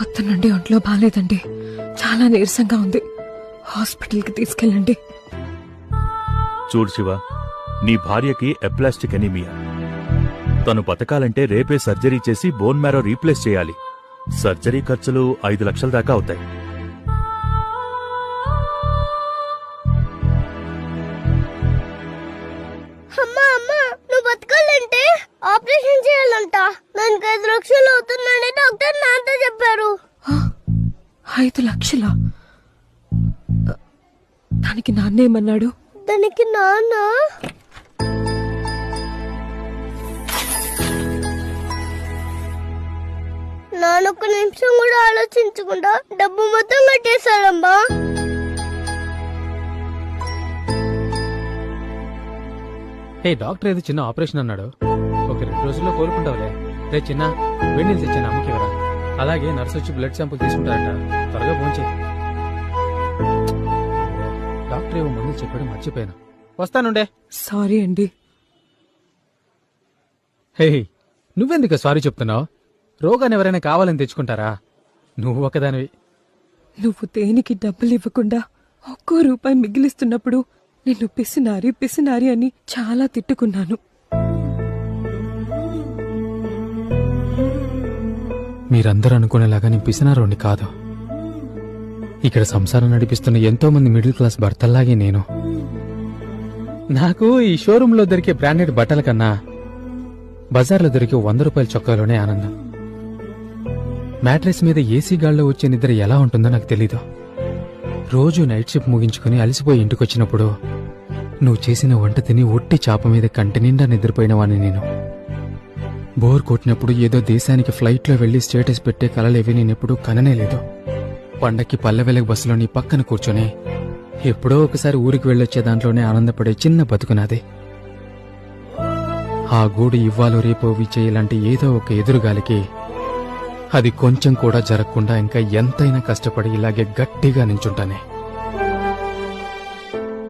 పొద్దునుండి ఒంట్లో బాలేదండి, చాలా నీరసంగా ఉంది. హాస్పిటల్కి తీసుకెళ్ళండి. చూడు శివ, నీ భార్యకి ఎప్లాస్టిక్ ఎనీమియా. తను బతకాలంటే రేపే సర్జరీ చేసి బోన్ మ్యారో రీప్లేస్ చేయాలి. సర్జరీ ఖర్చులు 5 లక్షల దాకా అవుతాయి. అమ్మా అమ్మా, నువ్వు బతకాలంటే ఆపరేషన్ చేయాలంట. దానికి 5 లక్షలు అవుతుందని డాక్టర్ నాతో చెప్పారు. 5 లక్షలా? దానికి నాన్నేమన్నాడు? దానికి నాన్న ఒక్క నిమిషం కూడా ఆలోచించకుండా డబ్బు మొత్తం కట్టేశారమ్మా. హే, డాక్టర్ ఏదో చిన్న ఆపరేషన్ అన్నాడు. ఒక 2 రోజుల్లో కోలుకుంటావులే. రే చిన్న, వేడి నీళ్ళు తెచ్చాను అమ్మకి ఇవ్వరా. అలాగే నర్సు వచ్చి బ్లడ్ శాంపుల్ తీసుకుంటారట. త్వరగా ఫోన్ చేయి. డాక్టర్ ఏమో ముందు చెప్పాడు, మర్చిపోయాను. వస్తానుండే. సారీ అండి. హే, నువ్వెందుకు సారీ చెప్తున్నావు? రోగాన్ని ఎవరైనా కావాలని తెచ్చుకుంటారా? నువ్వు ఒకదానివి. నువ్వు దేనికి డబ్బులు ఇవ్వకుండా ఒక్కో రూపాయి మిగిలిస్తున్నప్పుడు నిన్ను పిసినారి పిసినారి అని చాలా తిట్టుకున్నాను. మీరందరూ అనుకునేలాగా నేను పిసినారోని కాదు. ఇక్కడ సంసారం నడిపిస్తున్న ఎంతో మంది మిడిల్ క్లాస్ భర్తల్లాగే నేను. నాకు ఈ షోరూంలో దొరికే బ్రాండెడ్ బట్టల కన్నా బజార్లో దొరికే 100 రూపాయల చొక్కాలోనే ఆనందం. మ్యాట్రెస్ మీద ఏసీ గాల్లో వచ్చే నిద్ర ఎలా ఉంటుందో నాకు తెలీదు. రోజు నైట్ షిఫ్ట్ ముగించుకుని అలసిపోయి ఇంటికొచ్చినప్పుడు నువ్వు చేసిన వంట తిని ఒట్టి చాప మీద కంటి నిండా నిద్రపోయిన వాణ్ణి నేను. బోర్ కొట్టినప్పుడు ఏదో దేశానికి ఫ్లైట్లో వెళ్లి స్టేటస్ పెట్టే కలలేవి నేనెప్పుడూ కననే లేదు. పండక్కి పల్లె వెలుగు బస్సులో నీ పక్కన కూర్చొని ఎప్పుడో ఒకసారి ఊరికి వెళ్ళొచ్చే దాంట్లోనే ఆనందపడే చిన్న బతుకునాదే. ఆ గూడు ఇవ్వాలో రేపో విచేయాలంటే ఏదో ఒక ఎదురుగాలికి అది కొంచెం కూడా జరగకుండా ఇంకా ఎంతైనా కష్టపడి ఇలాగే గట్టిగా నించుంటానే.